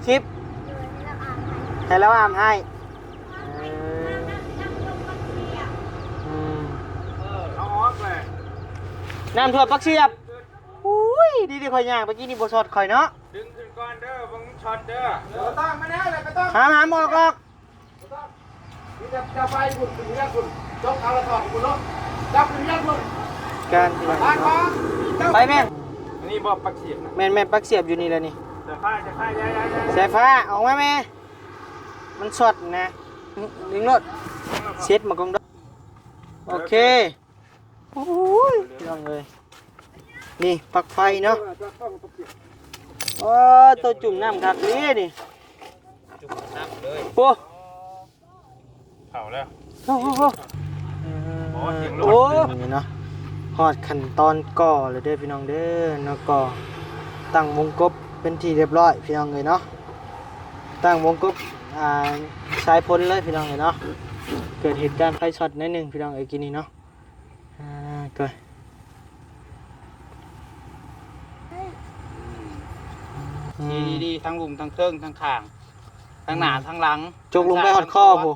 คลิปให้เราอาบให้เอาออกเลยน้ำท่วมปักเสียบอุ้ยดีๆข่อยย่างเมื่อกี้นี่บ่ช็อตข่อยเนาะดึงขึ้นก่อนเด้อบังช็อตเด้อไม่ต้องมาแล้วเลยไม่ต้องหามออกนี่จะไปคุณถึงเรียกคุณจกเอาละถอดคุณลบจับถึงเรียกคุณการไปแม่นี่บอกปักเสียบนะแม่ปักเสียบอยู่นี่แล้วนี่จะผ้าย้ายสายฟ้าออกมาแม่มันช็อตนะดึงรถเซ็ตมากองดโอเคโอ้ยลองเลยนี่ปลั๊กไฟเนาะโอ้ตัวจุ่มน้ำคักนี้นี่จุ่มน้ำเลยโอ้เผาแล้วโอ้นี่เนาะหอดขั้นตอนก่อเลยเด้อพี่น้องเด้อเนาะก่อตั้งวงกบเป็นที่เรียบร้อยพี่น้องเลยเนาะตั้งวงกบสายพ้นเลยพี่น้องเลยเนาะเกิดเหตุการณ์ไฟช็อตนิดนึงพี่น้องเอ้ยกินนี่เนาะเกิดดีทั้งลุมทั้งเครื่องทั้งข่างทั้งหน้าทั้งหลังจกลงไปหอดข้อผู้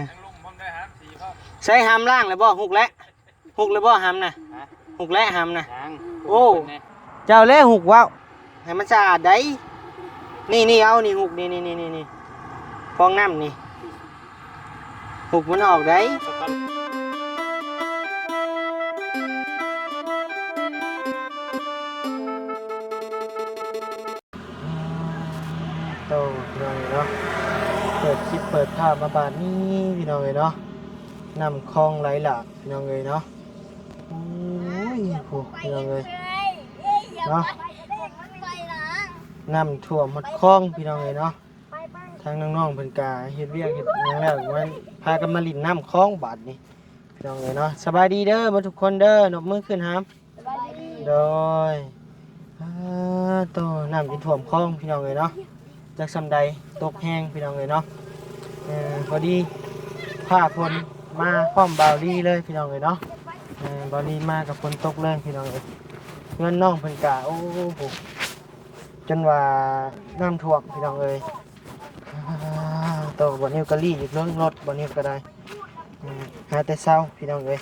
ทั้งลุมพร้อมได้ครับสีพ่อใช้หามล่างเลยบ่หุกเลยบ่หามนะหุกและหามนะโอ้เจ้าเล่หุกว้าวให้มันสะอาดได้นี่เอานี่หุกนี่ฟองน้ำนี่หุกมันออกได้โตพี่น้องเนาะเปิดคลิปเปิดภาพมาบาดนี้พี่น้องเลยเนาะนำคลองไหลหลากพี่น้องเลยเนาะโอ้ยพี่น้องเลยเนาะน้ำท่วมหมดคลองพี่น้องเลยเนาะทางน้องๆเพิ่นกาเฮ็ดเวียกเฮ็ดหยังแล้วมันพากันมาลิ้นน้ำคลองบาดนี้พี่น้องเลยเนาะสบายดีเด้อมาทุกคนเด้อนกมือขึ้นครับโดยโตน้ำท่วมคลองพี่น้องเลยเนาะจากซำใดตกแห้งพี่น้องเลยเนาะพอดีผ้าฝนมาพร้อมบาวลี่เลยพี่น้องเลยเนาะบาวลี่มากับฝนตกเลยพี่น้องเลยเงินน้องเพิ่นกะโอ้โหจนว่าน้ำท่วมพี่น้องเลยโตบ่นิ้วกะลี่อยู่เรื่องรถบ่นิ้วก็ได้หาแต่เช้าพี่น้องเลย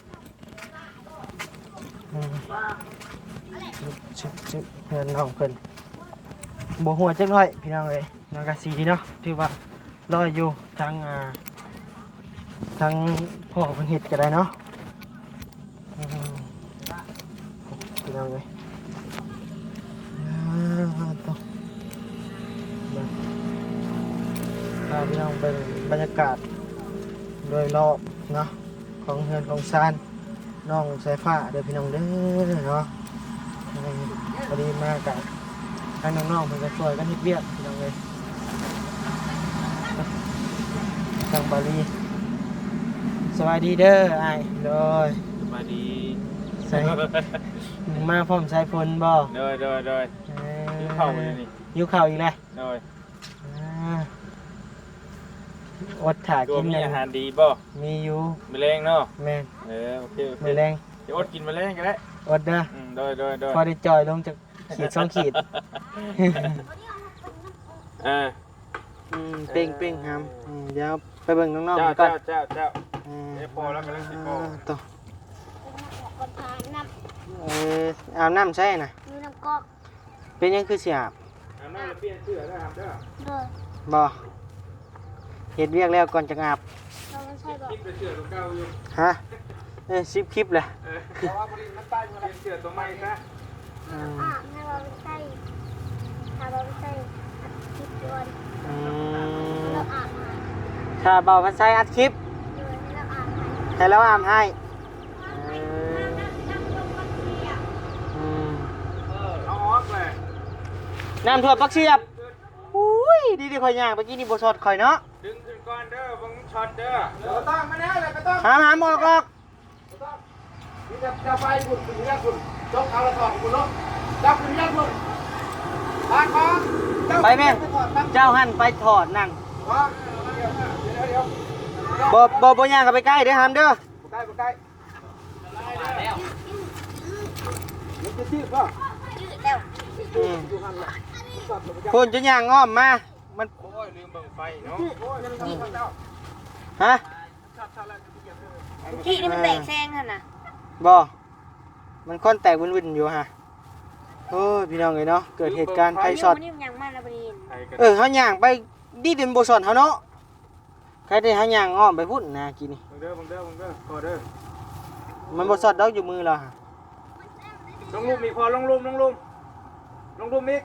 ชุบเงินน้องเพิ่นบ่หัวจักหน่อยพี่น้องเลยน้องกะสีเนาะถือว่าลอยอยู่ทั้งพ่อเพิ่นเฮ็ดก็ได้เนาะพี่น้องเลยพี่น้องเป็นบรรยากาศโดยรอบเนาะของเฮือนของซานน้องสายฟ้าเด้อพี่น้องเด้อเนาะพอดีมากับทางน้องๆเพิ่นก็ช่วยกันเฮ็ดเวียกพี่น้องเลยทางบาลีสวัสดีเด้อไอ้โดยสวัสดีใส่มาพร้อมใช้ฝนบ่โดยยิ้วเข่าเลยนี่ยิ้วเข่าอีกแล้วโดยอดถ่ากินมีอาหารดีบ่มีอยู่แมลงเนาะแม่โอเคแมลงจะอดกินแมลงกันแล้วอดเด้อโดยพอได้จอยลงจากขีด2ขีดเป่งครับเดี๋ยวไปเบิ่งน้องๆก่อนเจ้าพอแล้วกันแล้วสิพอต่ออาบน้ำใช่น่ะมีน้ำก๊อกเป็นยังคือสิอาบน้ำเปลี่ยนเสื้อได้ครับเด้อบ่เฮ็ดเวียกแล้วก่อนจะอาบเราไม่ใช่คลิปเสื้อตัวเก่าอยู่ฮะ10คลิปแหละเพราะว่าบริษัทใต้มาเปลี่ยนเสื้อตัวใหม่ซะให้เราไม่ใช่ถ้าเราไม่ใช่คลิปด้วยเราอาบถ้าเบาพันไซอัดคลิปให้เราอาบให้เอาออกเลยน้ำท่วมปักเสียบอุ้ยดีข่อยย่างเมื่อกี้นี่บ่ช็อตข่อยเนาะดึงขึ้นก่อนเด้อบังช็อตเด้อไม่ต้องมาแล้วเลยไม่ต้องหามออกนี่จะไปคุณถึงเรียกคุณจกเอาละถอดคุณลบจับถึงเรียกคุณไปแม่เจ้าหันไปถอดนั่นบ่ย่างกันไปใกล้เด้อหามเด้อใกล้มันจะชื่อป่ะแล้ว สอดผมจะ คุณจะย่างอ้อมมามัน โอ้ยลืมเบิ่งไฟเนาะโอ้ยนั่นข้างเจ้า ฮะ ที่นี่มันแตกแซงท่านน่ะ บ่มันค่อนแตกวุ่นๆอยู่ฮะโอ้ยพี่น้องเอ้ยเนาะเกิดเหตุการณ์ไฟช็อต นี่มันยังมาแล้วบ่ได้ยิน เฮาย่างไปดีเด่นบ่สอนเฮาเนาะใครได้เฮาย่างอ้อมไปพุ่นนะกินนี่ บังเด้อพอเด้อ มันบ่สอดดอกอยู่มือเราฮะ ลงลุมอีกพอลงลุมอีก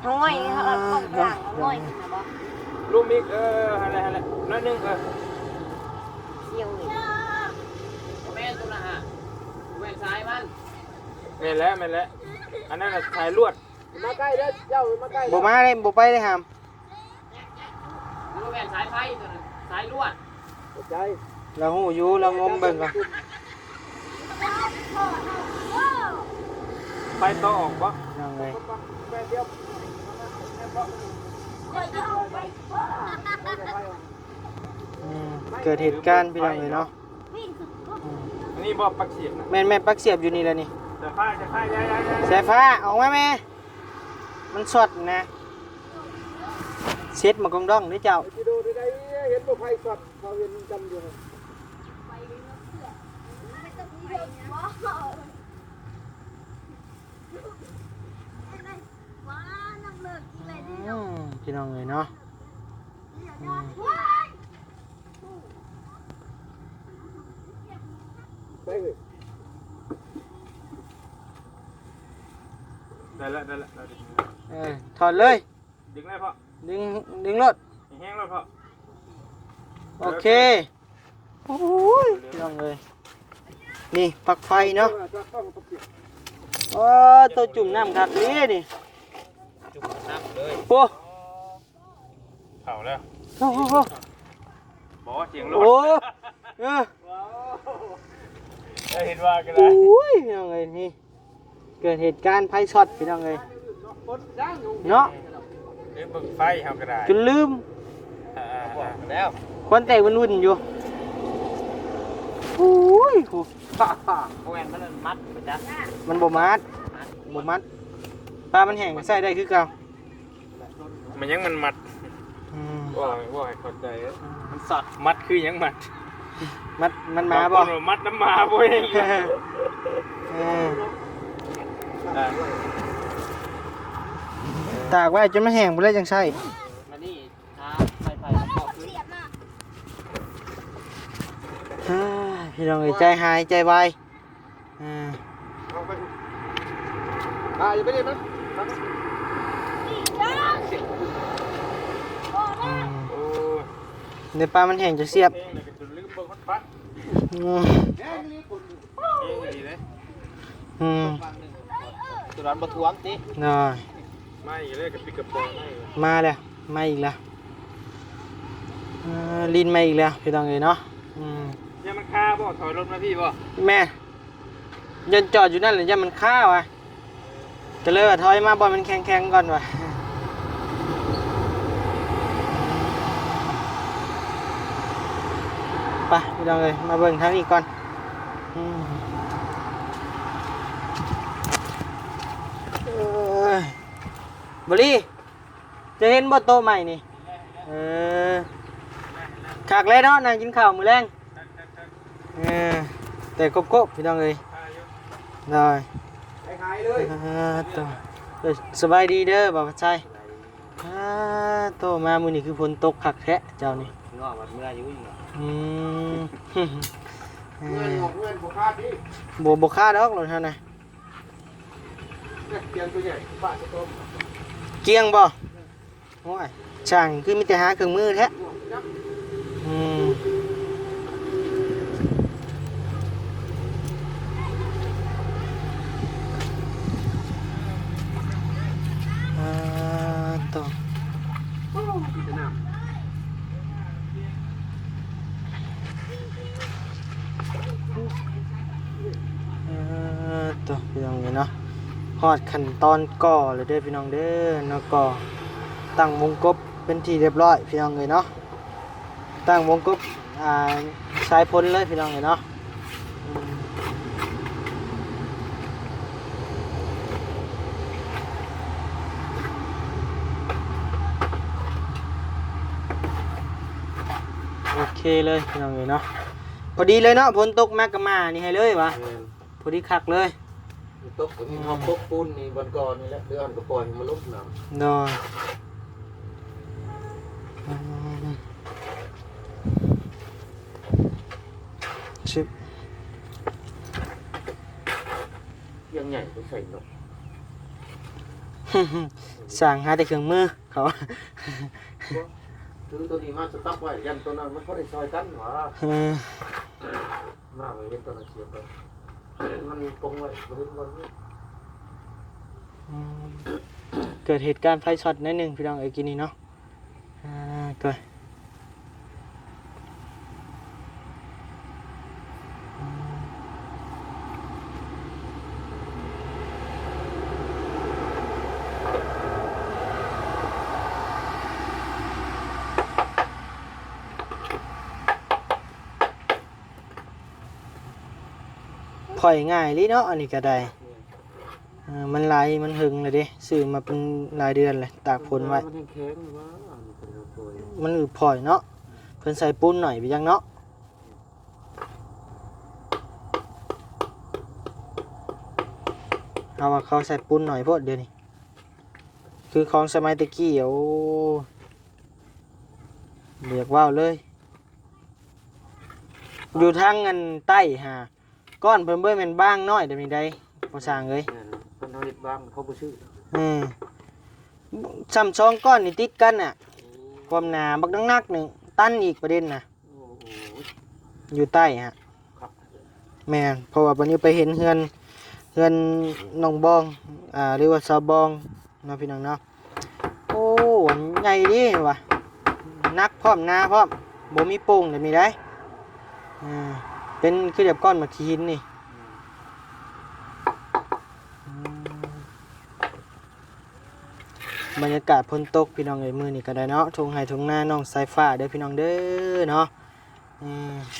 ห้อยเขาเอาของกลางห้อยขึ้นมาบ่ ลุมอีกอะไรน้อยนึงเสียวอีก แม่นตัวนะฮะแม่นซ้ายมัน แม่นแล้วอันนั้นน่ะสายลวดมาใกล้เด้อเจ้ามาใกล้ บ่มาเลยบ่ไปเลยหาม หรือว่าแม่นสายไฟตัวนั้นสายลวด ใจ เราฮู้อยู่เรางมเบิ่งก่อน ไปต่อออกบ่ ยังไง ไปเดียว เกิดเหตุการณ์พี่น้องเอ้ยเนาะ อันนี้บ่ปักเสียบนะ แม่นปักเสียบอยู่นี่แหละนี่ จะพายย้าย สายฟ้าออกมาแม่มันสดนะเซ็ตมากองดองเด้อเจ้า ไปดูได้เห็นบ่ไฟสดเขาเห็นจำอยู่ พี่น้องเอ้ยเนาะ ไปเลยได้ละ ถอดเลย ดึงได้พ่อ ดึงรถ แห้งแล้วพ่อ โอเคโอ้ยพี่น้องเอ้ยนี่ปลั๊กไฟเนาะโอ้ตัวจุ่มน้ำครับนี่นี่ จุ่มน้ำเลย โอ้ เผาแล้ว โอ้โห บอกว่าเสียงร โอ้ ถ เห็นว่ากันเล โอ้ ย ยพี่น้องเอ้ยนี่เกิดเหตุการณ์ไฟช็อตพี่น้องเอ้ยเนาะ เอ้ยบึงไฟเฮาก็ได้ จนลืม แล้ว ควันแตกวุ่นๆอยู่โอ้ยโห แม่นมันมัดไปจ้ะ มันบ่มัดปลามันแห้งใส่ได้คือเก่า มันยังมันมัด อืม ว่าให้เข้าใจ มันสอด มัดคือยังมัด มันมาบ่ มัดน้ำมาบ่เอง เออตากไว้จนมันแห้งบ่ได้จังใส่ มานี่ทาไฟมันเข้าขึ้น อ่าพี่น้องเอ้ยใจหายใจวายอ่า เอาไปอย่าไปเล่นมัน อืม โอ้ย ในปลามันแห้งจะเสียบ เองเลยก็จนลืมเบิ่งมันปัด อืม เองดีเลย อืม ตัวร้อนประท้วงสิ น่อย ไม่เลยกับปิกกระป๋องให้ มาแล้วมาอีกแล้วลินมาอีกแล้วพี่น้องเอ้ยเนาะอืม ยังมันคาบ่ถอยรถมาพี่บ่ แม่ยันจอดอยู่นั่นหรือยันมันฆ่าวะจะเลยว่าถอยมาบอลมันแข็งๆก่อนวะไปพี่น้องเลยมาเบิ่งทางนี้ก่อนอืมเอ้ยบรีจะเห็นบ่โตะใหม่นี่ขากเลยเนาะนางกินข้าวมื้อแรงแต่กบๆพี่น้องเลยได้ หายเลย ตัวสบายดีเด้อบ่าวพัชชัยโตมามื้อนี้คือฝนตกคักแท้เจ้านี่ งอแบบเมื่ออยู่อีก อืม เงินบ่คาดดิ บ่ค่าดอกรถเท่านะ เตียงตัวใหญ่ป้าจะต้ม เกียงบ่โอ้ยช่างคือมีแต่หาเครื่องมือแท้อืมต่อต่อพี่น้องเลยเนาะฮอดขั้นตอนก่อเลยเด้อพี่น้องเด้อเนาะก่อตั้งวงกบเป็นที่เรียบร้อยพี่น้องเลยเนาะตั้งวงกบสายพ้นเลยพี่น้องเลยเนาะ เคเลยพี่น้องเลยเนาะพอดีเลยเนาะฝนตกมากก็มานี่ให้เลยวะพอดีคักเลย ตกนี่ทำตกปูนนี่วันก่อนนี่แหละเดือนก็ปล่อยมาลุกน้ำ นอนชิบ ยังใหญ่ไปใส่หนก สั่งหาแต่เครื่องมือเขา ถือตัวนี้มาสต๊อกไว้ยันตัวนั้นมันเขาได้ซอยกันหรอ มาไว้เป็นตัวนั้นเสียไปมันปงไว้บริเวณนี้ เกิดเหตุการณ์ไฟช็อตนิดนึงพี่น้องเอ้ยกินนี่เนาะเกิดปล่อยง่ายลิเนาะอันนี้ก็ได้มันลายมันหึงเลยดิซื้อมาเป็นรายเดือนเลยตากฝนไว้ มันแข็งๆว่าเป็นตัว มันอืดพล่อยเนาะเพิ่นใส่ปุ้นหน่อยไปยังเนาะเอาว่าเขาใส่ปุ้นหน่อยพวกเดี๋ยวนี้คือของสมัยตะกี้โอ้เรียกว่าวเลยอยู่ทางเงินใต้ฮะก้อนเพิ่มเบิ่แม่นบ้างน้อยเดี๋ยวนี้ได้พอสร้างเลย เป็นทางนิดบ้างเขาบ่ชื่อ ซ้ำ2ก้อนนี่ติดกันน่ะความหนาบักนักๆหนึ่งตันอีกประเด็นน่ะ โอ้โห อยู่ใต้ฮะ ครับ แม่นเพราะว่าวันนี้ไปเห็นเฮือนน้องบองเรียกว่าซาบองเนาะพี่น้องเนาะโอ้อันใหญ่ดิว่ะนักพร้อมหน้าพร้อมบ่มีโป่งเดี๋ยวมีได้เป็นคือแบบก้อนมาขีนนี่บรรยากาศฝนตกพี่น้องเอ้ยมื้อนี้ก็ได้เนาะทุ่งไร่ทุ่งนาน้องสายฟ้าเด้อพี่น้องเด้อเนาะ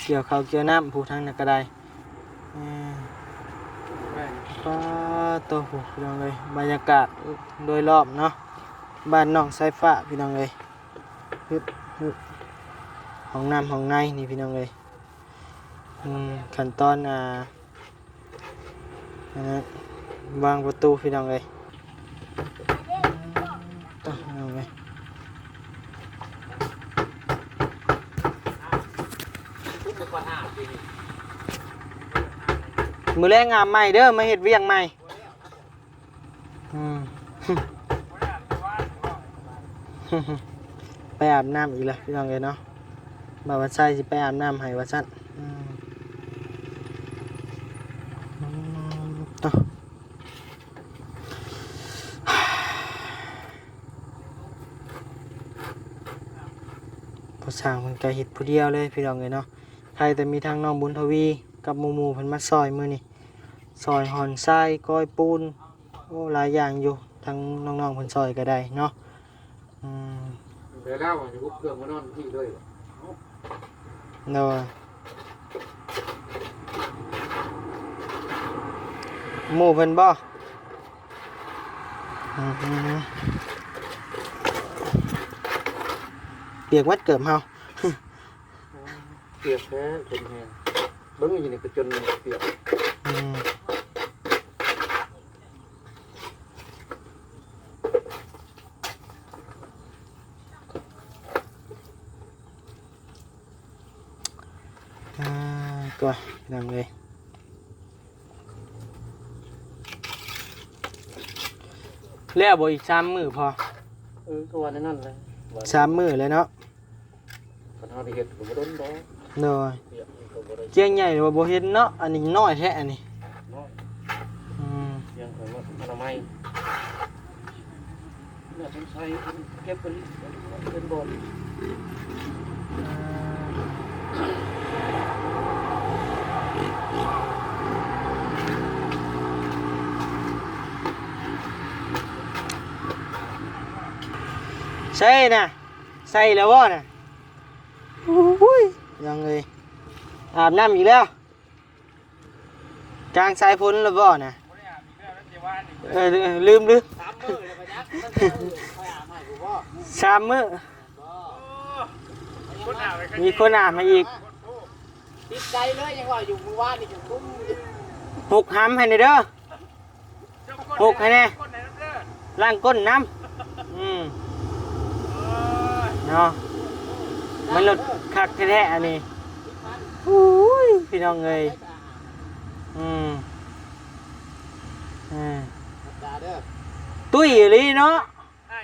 เกี่ยวข้าวเกี่ยวน้ำผู้ทางนั้นก็ได้ป้าโตพี่น้องเลยบรรยากาศโดยรอบเนาะบ้านน้องสายฟ้าพี่น้องเลยห้องน้ำห้องในนี่พี่น้องเลยขั้นตอนวางประตูพี่น้องเลยต่อพี่น้องเลยมือแรงงามใหม่เด้อมาเฮ็ดเวียงใหม่ไปอาบน้ำอีกแล้วพี่น้องเลยเนาะบ่าวว่าใช่สิไปอาบน้ำให้ว่าซั่นต่อพอสร้างมันก็เฮ็ดผู้เดียวเลยพี่น้องเลยเนาะใครแต่มีทางน้องบุญทวีกับหมู่ๆเพิ่นมาซอยมื้อนี้ซอยหอนทรายก้อยปูนโอ้หลายอย่างอยู่ทางน้องๆเพิ่นซอยก็ได้เนาะเดี๋ยวแล้วจะลุกเครื่องมานอนที่ด้วย เนาะหมู่เพิ่นบ่เปียกวัดเกิบเฮา เปียกแท้จนแห้งเบิ้งอยู่นี่ก็จนเปียกก็ดังเลยแล้วบ่อีก3มื้อพอก็วันนั้นเลย3มื้อเลยเนาะคันเฮาได้เฮ็ดก็บ่โดนบ่ เนาะเจียงใหญ่ว่าบ่เห็นเนาะอันนี้น้อยแท้อันนี้ยังของอนามัยน่าสงสัยเก็บเป็นบ่อนใช่น่ะใส่แล้วบ่น่ะโอ้ยยังเลยอาบน้ำอีกแล้วกลางสายฝนแล้วบ่น่ะลืม3 มื้อแล้วก็ยัก3 มื้อ 3 มื้อ มีคนอาบมาอีก ติดใจเลยยังว่าอยู่มือว่านนี่อยู่ตุ้ม หกหำให้หน่อยเด้อหกให้แน่ล้างก้นน้ำเนาะมันหลดคักแท้ๆอันนี้อุ้ยพี่น้องเอ้ยตุ้ยอีหลีเนาะ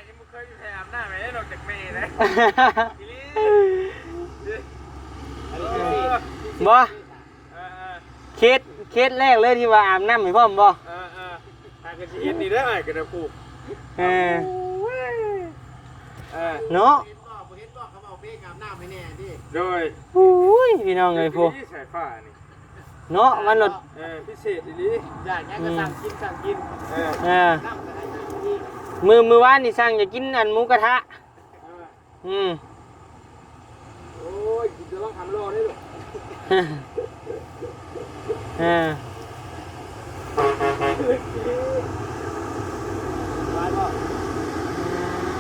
ยังไม่เคยอยู่แถวหน้าไหมนอกจากเมย์นะ บ่เคสแรกเลยที่ว่าอาบน้ำให้พ่อมบ่ ทางกระชีนนี่ได้ไหมกระปูเนาะ เห็นบอกเขาบอกเบ้งอาบน้ำให้แน่ดิ โดย อุ้ยพี่น้องเอ้ยพวก สายฟ้านี่ เนาะมันหลด พิเศษดี อยากยังก็สั่งกิน น้ำมือวานนี่สั่งจะกินอันหมูกระทะโอ้ยจะต้องทำรอได้หรอ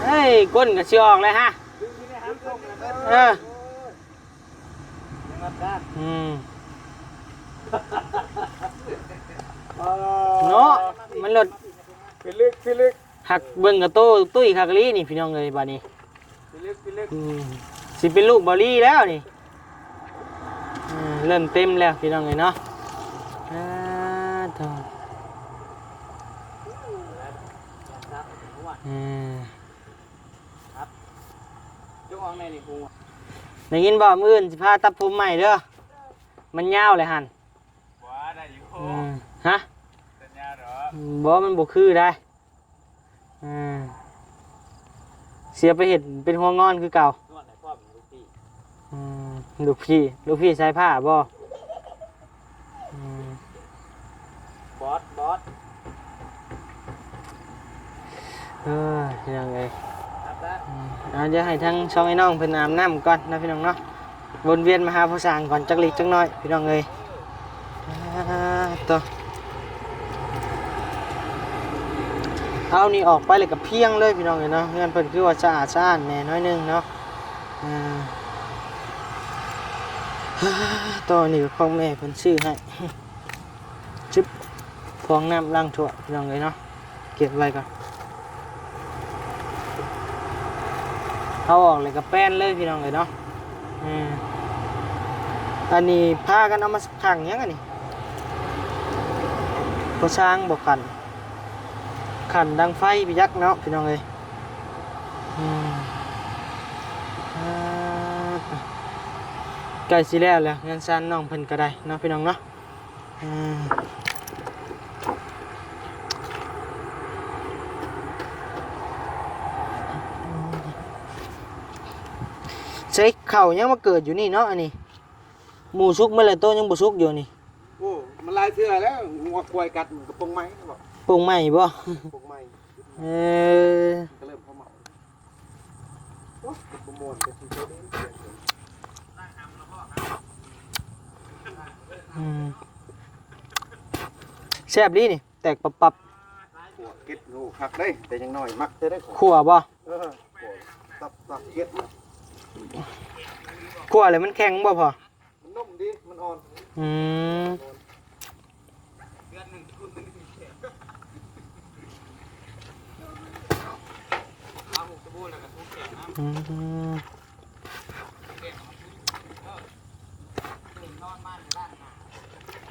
เฮ้ยก้นก็สิออกเลยฮะเนาะมันหลด พิลึก หักเบิ่งกับโตตุ้ยคักลีนี่พี่น้องเอ้ยบัดนี้ พิลึก สิเป็นลูกบอลลี่แล้วนี่เริ่มเต็มแล้วพี่น้องเอ้ยเนาะต่อจุกออกในนี่กู ได้ยินบ่มื้ออื่นสิพาตัดผมใหม่เด้อมันยาวเลยหั่น ว้าได้อยู่ ฮะ สัญญาเหรอ บ่มันบ่คือได้เสียไปเห็ดเป็นหัวงอนคือเก่าน วดไหนพ่อเป็นลูกพี่ ลูกพี่ใช้ผ้าบ่บอสพี่น้องเอ้ย ครับแล้ว เดี๋ยวให้ทั้งช่องไอ้น้องเพิ่นอาบน้ำก่อนนะพี่น้องเนาะวนเวียนมาหาผู้สร้างก่อนจักเล็กจักน้อยพี่น้องเอ้ยต่อเอานี่ออกไปเลยกับเพียงเลยพี่น้องเอ้ยเนาะเงินเพิ่นคือว่าสะอาดสะอ้านแน่น้อยนึงเนาะต่อนี่ก็ของแม่เพิ่นซื้อให้จึ๊บฟองน้ำล้างถ้วยพี่น้องเอ้ยเนาะเก็บไว้ก่อนเอาออกเลยกับแป้นเลยพี่น้องเลยเนาะอันนี้พากันเอามาขังยังไงนี่ก็สร้างบอกขันดังไฟพี่ยักษ์เนาะพี่น้องเลยใกล้สิแล้วงานซันน้องเพิ่นก็ได้เนาะพี่น้องเนาะใช้เข่ายังมาเกิดอยู่นี่เนาะอันนี้หมูซุกเมื่อไรโตยังบุซุกอยู่นี่ โอ้มันลายเสื้อแล้วงัวควายกัดกระปงไม้บอก ปรุงใหม่บ่ กระปงไม้ก็เริ่มเข้ามาโอ้กระปงมวนกระชิบแซ่บดีนี่แตกปับ หัวเก็ดโอ้หักได้แต่ยังน้อยมักจะได้ของ ขั่วบ่ ตับเก็ด ขั่วเลยมันแข็งบ่พอ มันนุ่มดีมันอ่อน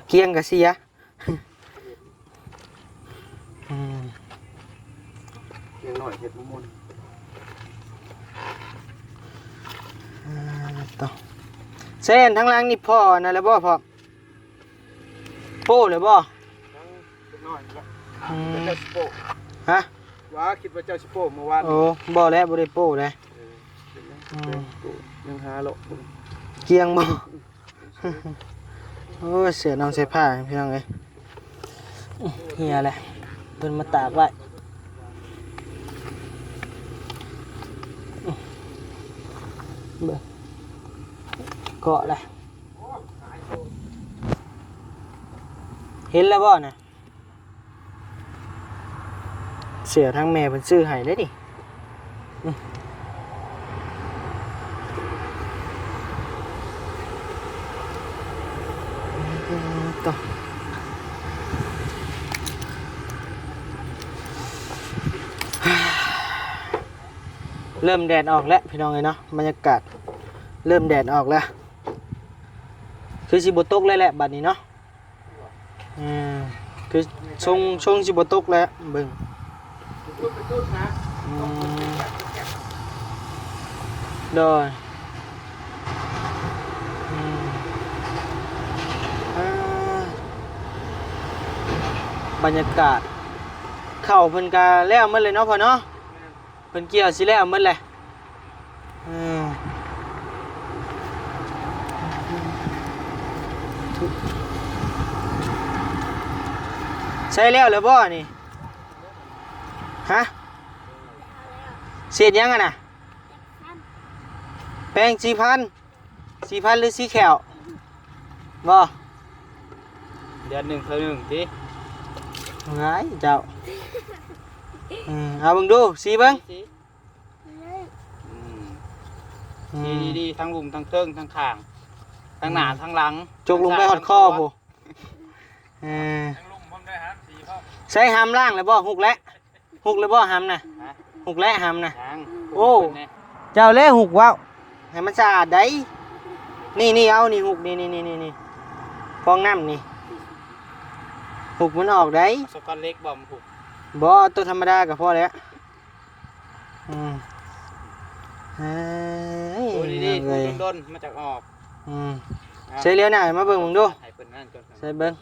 เกียงกะเสียยังน้อยเห็ดมุน ต่อเส้นทั้งล่างนี่พ่อนั่นแหละบ่พ่อโป้เลยบ่ น้อยแล้วเจ้าชิโป้ ฮะ ว้าคิดว่าเจ้าชิโป้เมื่อวาน โอ้บ่แล้วบ่ได้โป้เลยยังหาโล เกียงบ่โอ้เสือน้องใส่ผ้าพี่น้องเอ้ยเฮียแหละเพิ่นมาตากไว้เบิ่งเกาะเลยเห็นแล้วบ่น่ะเสือทั้งแม่เพิ่นซื้อให้ได้ดิ ต่อเริ่มแดดออกแล้วพี่น้องเอ้ยเนาะบรรยากาศเริ่มแดดออกแล้วคือสิบ่ตกเลยแหละบัดนี้เนาะคือชงสิบ่ตกแล้วเบิ่งโดยบรรยากาศเข้าเพิ่นกาแล้วหมดเลยเนาะพ่อเนาะเพิ่นเกี่ยวสิแล้วหมดเลยใช่แล้วเหรอบ่นี่ฮะเสียดยังอ่ะน่ะแป้ง4,000หรือสีแขวบ่เดือนหนึ่งเท่าหนึ่งที ไงเจ้าเอาเบิ่งดูสีเบิ่ง ดีทั้งลุมทั้งเทิงทั้งข้างทั้งหน้าทั้งหลัง จกลงไปหอดคอผู้ใช้หำล่างเลยบ่หุกเลยบ่หำน่ะหุกและหำน่ะโอ้เจ้าเล่หุกว้าวให้มันสะอาดได้นี่เอานี่หุกนี่ฟองน้ำนี่หุกมันออกได้ สกอตเล็กบอมผูก บ่ตัวธรรมดาก็พอแล้วดูดีๆโดนมาจากออก ใช้เลี้ยวหน้ามาเบิ่งมึงดูใช้เบิ่ง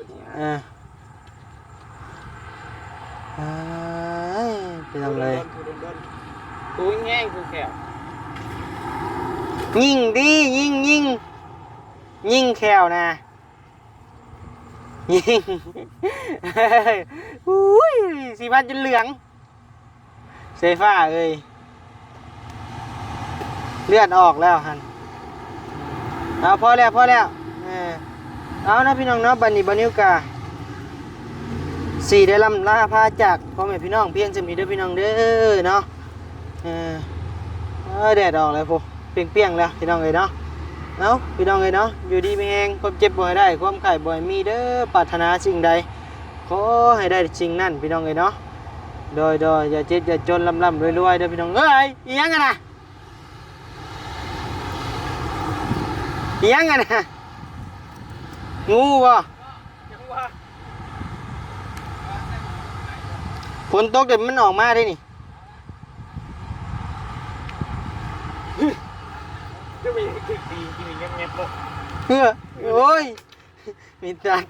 ไปทำเลย กูแง่งกูแขว ยิงดิยิงแขวนะยิงอุ้ย4,000จนเหลืองเซฟ้าเอ้ยเลือดออกแล้วฮันเอาพอแล้วเอานะพี่น้องเนาะบันนี้บันนิวกาได้ลำลาพาจากพ่อแม่พี่น้องเพียงจะมีเด้อพี่น้องเด้อเนาะแดดออกแล้วพวกเปรี้ยงแล้วพี่น้องเอ้ยเนาะเอาพี่น้องเอ้ยเนาะอยู่ดีไม่แห้งความเจ็บบ่ให้ได้ความไข้บ่ให้มีเด้อปรารถนาสิ่งใดขอให้ได้สิ่งนั้นพี่น้องเอ้ยเนาะโดยอย่าเจ็บอย่าจนลำรวยเด้อพี่น้องเอ้ยอีหยังกันนะอีหยังกันนะงูบ่ฝนตกเดี๋ยวมันออกมาได้นี่ก็มีคือดีกินเงี้ยๆบ่ โอ้ยมีตัด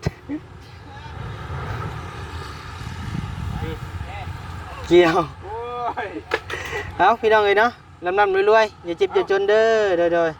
เกี่ยวเอาพี่น้องเลยเนาะลำรวยอย่าเจ็บอย่าจนเด้อโดย